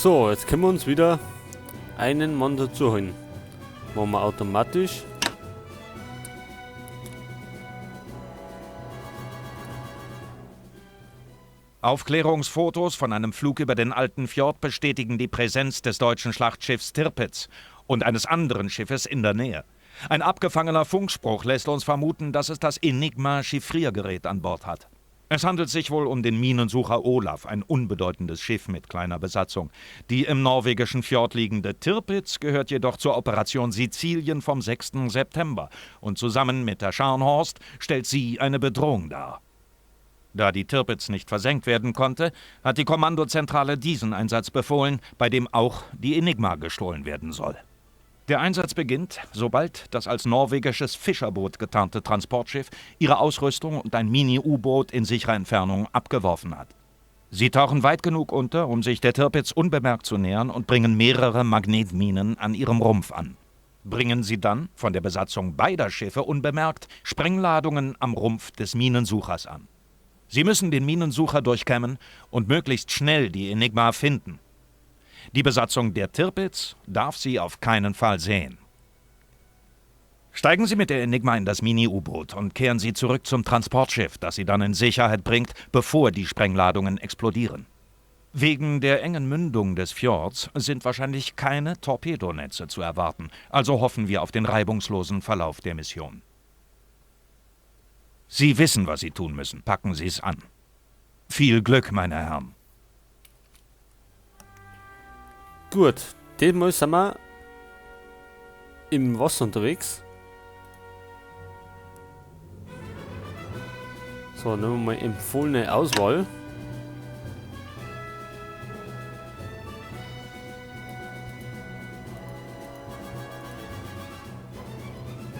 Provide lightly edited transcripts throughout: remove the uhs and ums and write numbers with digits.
So, jetzt können wir uns wieder einen Mann dazu holen. Machen wir automatisch. Aufklärungsfotos von einem Flug über den alten Fjord bestätigen die Präsenz des deutschen Schlachtschiffs Tirpitz und eines anderen Schiffes in der Nähe. Ein abgefangener Funkspruch lässt uns vermuten, dass es das Enigma-Chiffriergerät an Bord hat. Es handelt sich wohl um den Minensucher Olaf, ein unbedeutendes Schiff mit kleiner Besatzung. Die im norwegischen Fjord liegende Tirpitz gehört jedoch zur Operation Sizilien vom 6. September und zusammen mit der Scharnhorst stellt sie eine Bedrohung dar. Da die Tirpitz nicht versenkt werden konnte, hat die Kommandozentrale diesen Einsatz befohlen, bei dem auch die Enigma gestohlen werden soll. Der Einsatz beginnt, sobald das als norwegisches Fischerboot getarnte Transportschiff ihre Ausrüstung und ein Mini-U-Boot in sicherer Entfernung abgeworfen hat. Sie tauchen weit genug unter, um sich der Tirpitz unbemerkt zu nähern und bringen mehrere Magnetminen an ihrem Rumpf an. Bringen sie dann, von der Besatzung beider Schiffe unbemerkt, Sprengladungen am Rumpf des Minensuchers an. Sie müssen den Minensucher durchkämmen und möglichst schnell die Enigma finden. Die Besatzung der Tirpitz darf sie auf keinen Fall sehen. Steigen Sie mit der Enigma in das Mini-U-Boot und kehren Sie zurück zum Transportschiff, das Sie dann in Sicherheit bringt, bevor die Sprengladungen explodieren. Wegen der engen Mündung des Fjords sind wahrscheinlich keine Torpedonetze zu erwarten, also hoffen wir auf den reibungslosen Verlauf der Mission. Sie wissen, was Sie tun müssen. Packen Sie es an. Viel Glück, meine Herren. Gut, diesmal sind wir im Wasser unterwegs. So, nehmen wir mal empfohlene Auswahl.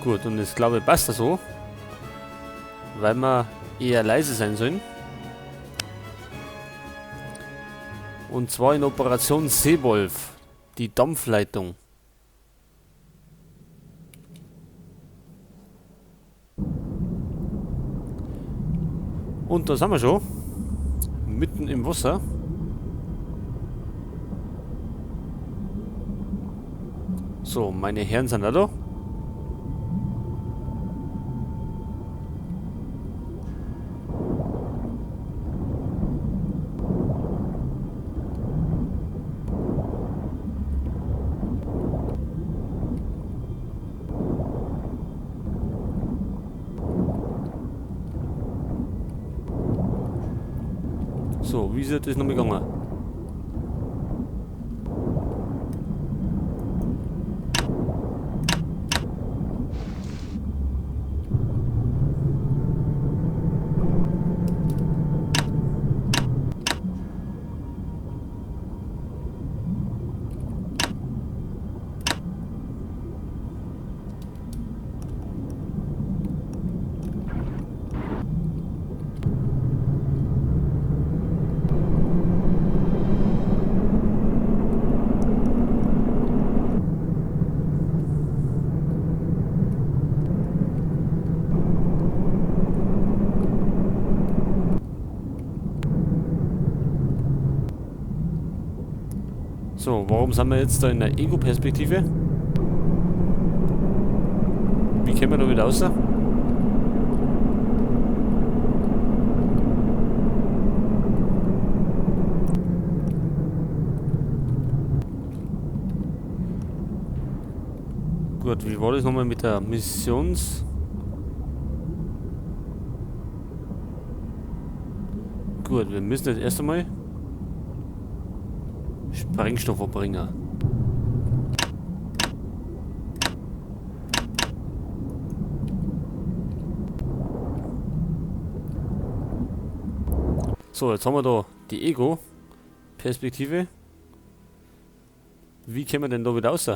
Gut, und ich glaube, passt das so, weil wir eher leise sein sollen. Und zwar in Operation Seewolf, die Dampfleitung. Und da sind wir schon, mitten im Wasser. So, meine Herren sind da. So, wie ist das nochmal gegangen? So, warum sind wir jetzt da in der Ego-Perspektive? Wie kommen wir da wieder raus? Gut, wie war das nochmal mit der Missions... Gut, wir müssen jetzt erst einmal Sprengstofferbringer. So, jetzt haben wir da die Ego-Perspektive. Wie kommen wir denn da wieder raus?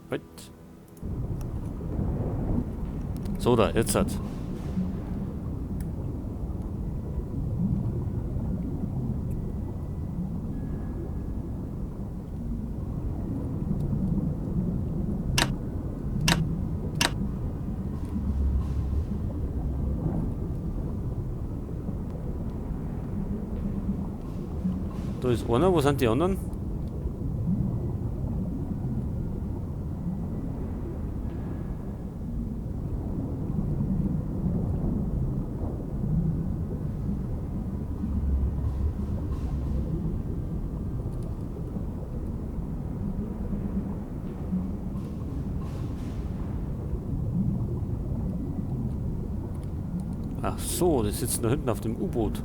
Halt. So, da, jetzt hat. Da ist einer, wo sind die anderen? Ach so, die sitzen da hinten auf dem U-Boot.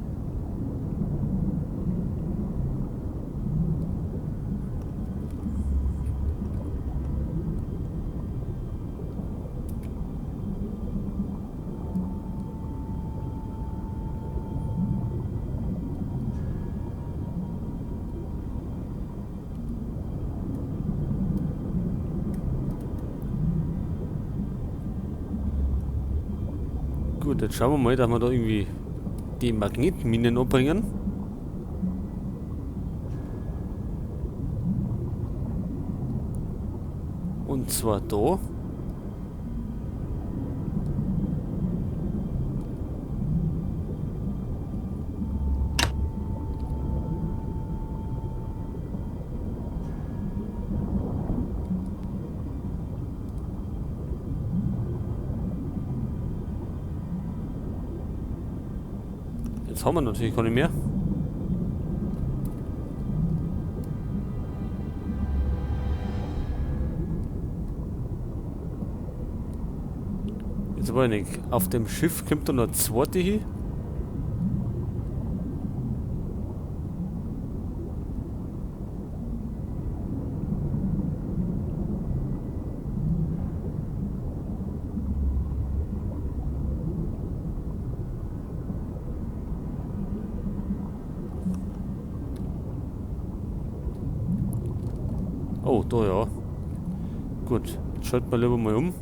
Gut, jetzt schauen wir mal, dass wir da irgendwie die Magnetminen abbringen. Und zwar da. Jetzt haben wir natürlich gar nicht mehr. Jetzt aber nicht. Auf dem Schiff kommt da noch eine zweite hin. Oh, da ja. Gut, jetzt schalten wir lieber mal um.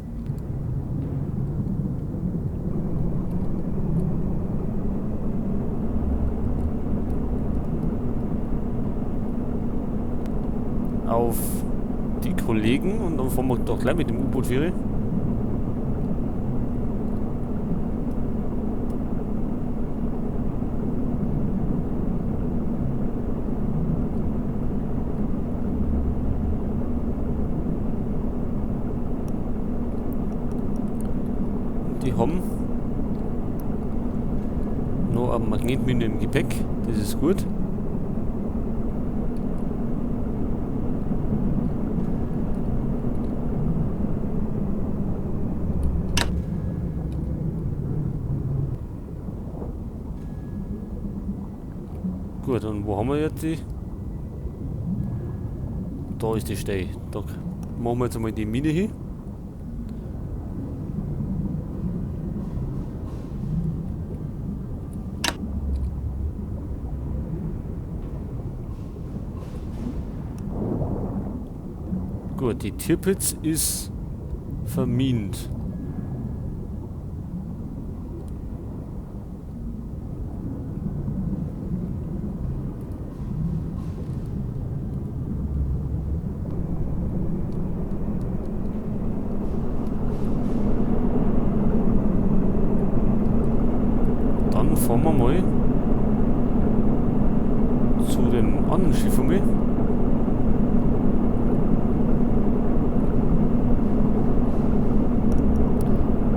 Auf die Kollegen und dann fahren wir doch gleich mit dem U-Boot wieder. Die haben noch eine Magnetmine im Gepäck, das ist gut. Gut, und wo haben wir jetzt die? Da ist die Stei. Da machen wir jetzt einmal die Mine hin. Gut, die Tirpitz ist vermint. Dann fahren wir mal zu den anderen Schiffen mit.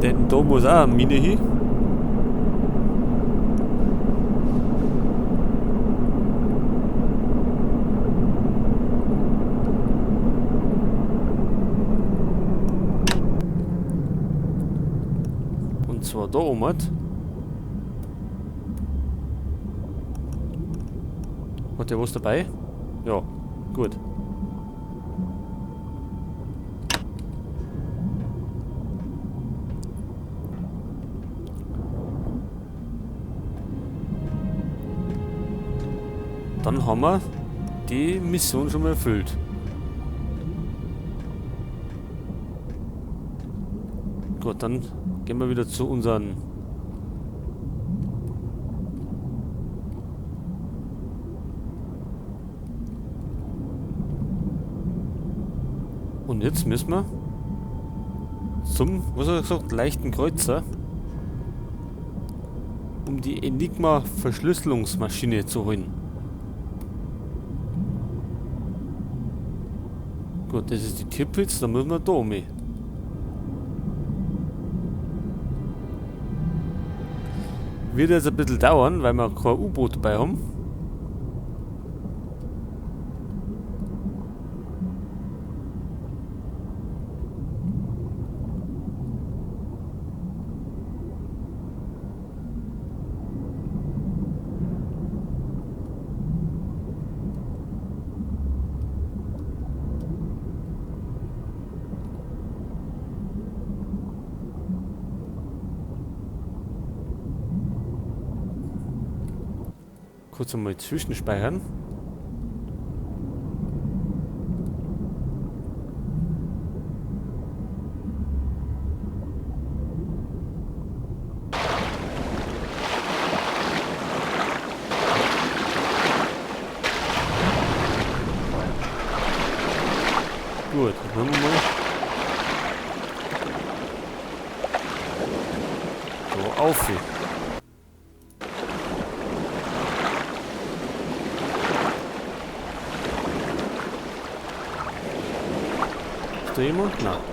Denn da muss auch eine Mine hin. Und zwar da oben. Hat der was dabei? Ja, gut. Dann haben wir die Mission schon mal erfüllt. Gut, dann gehen wir wieder zu unseren... Und jetzt müssen wir zum, was hat er gesagt, leichten Kreuzer, um die Enigma-Verschlüsselungsmaschine zu holen. Gut, das ist die Tirpitz, dann müssen wir da um. Wird jetzt ein bisschen dauern, weil wir kein U-Boot dabei haben. Kurz einmal zwischenspeichern. Gut, dann hören wir mal. So, auf. Ist da jemand? Nein.